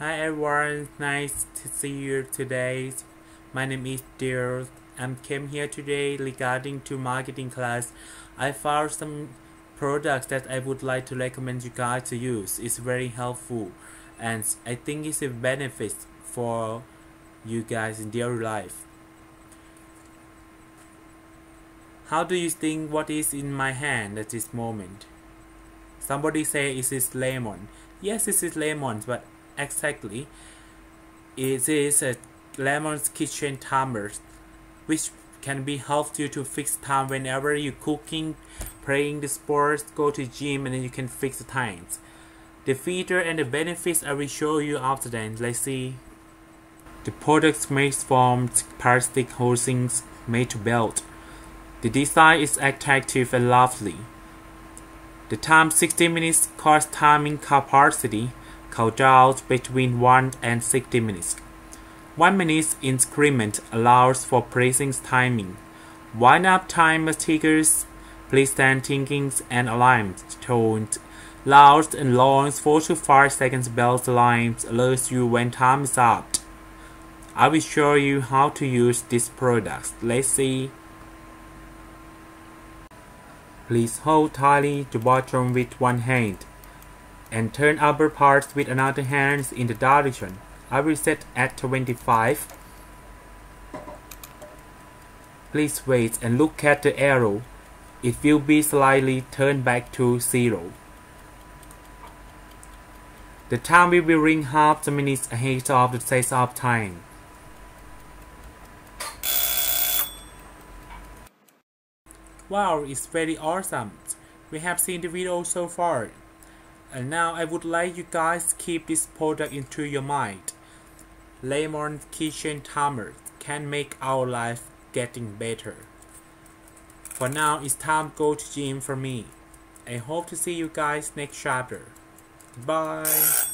Hi everyone, nice to see you today. My name is Dear. I came here today regarding to marketing class. I found some products that I would like to recommend you guys to use. It's very helpful and I think it's a benefit for you guys in daily life. How do you think what is in my hand at this moment? Somebody say it is lemon. Yes, it is lemon, but exactly it is a lemon's kitchen timer, which can be help you to fix time whenever you cooking, playing the sports, go to gym, and then you can fix the times. The feature and the benefits I will show you after that. Let's see. The product made from plastic housings made to belt. The design is attractive and lovely. The time 60 minutes cost timing capacity countdowns between 1 and 60 minutes. 1 minute increment allows for pressing timing. Wind up timer triggers, pleasant thinkings and alarms tones. Loud and long 4 to 5 seconds bells alarms alerts you when time is up. I will show you how to use this product. Let's see. Please hold tightly the bottom with one hand and turn upper parts with another hand in the direction. I will set at 25. Please wait and look at the arrow. It will be slightly turned back to 0. The time will be ring half the minutes ahead of the set-up time. Wow, it's very awesome. We have seen the video so far. And now I would like you guys to keep this product into your mind. Lemon kitchen timer can make our life getting better. For now, it's time to go to gym for me. I hope to see you guys next chapter. Bye.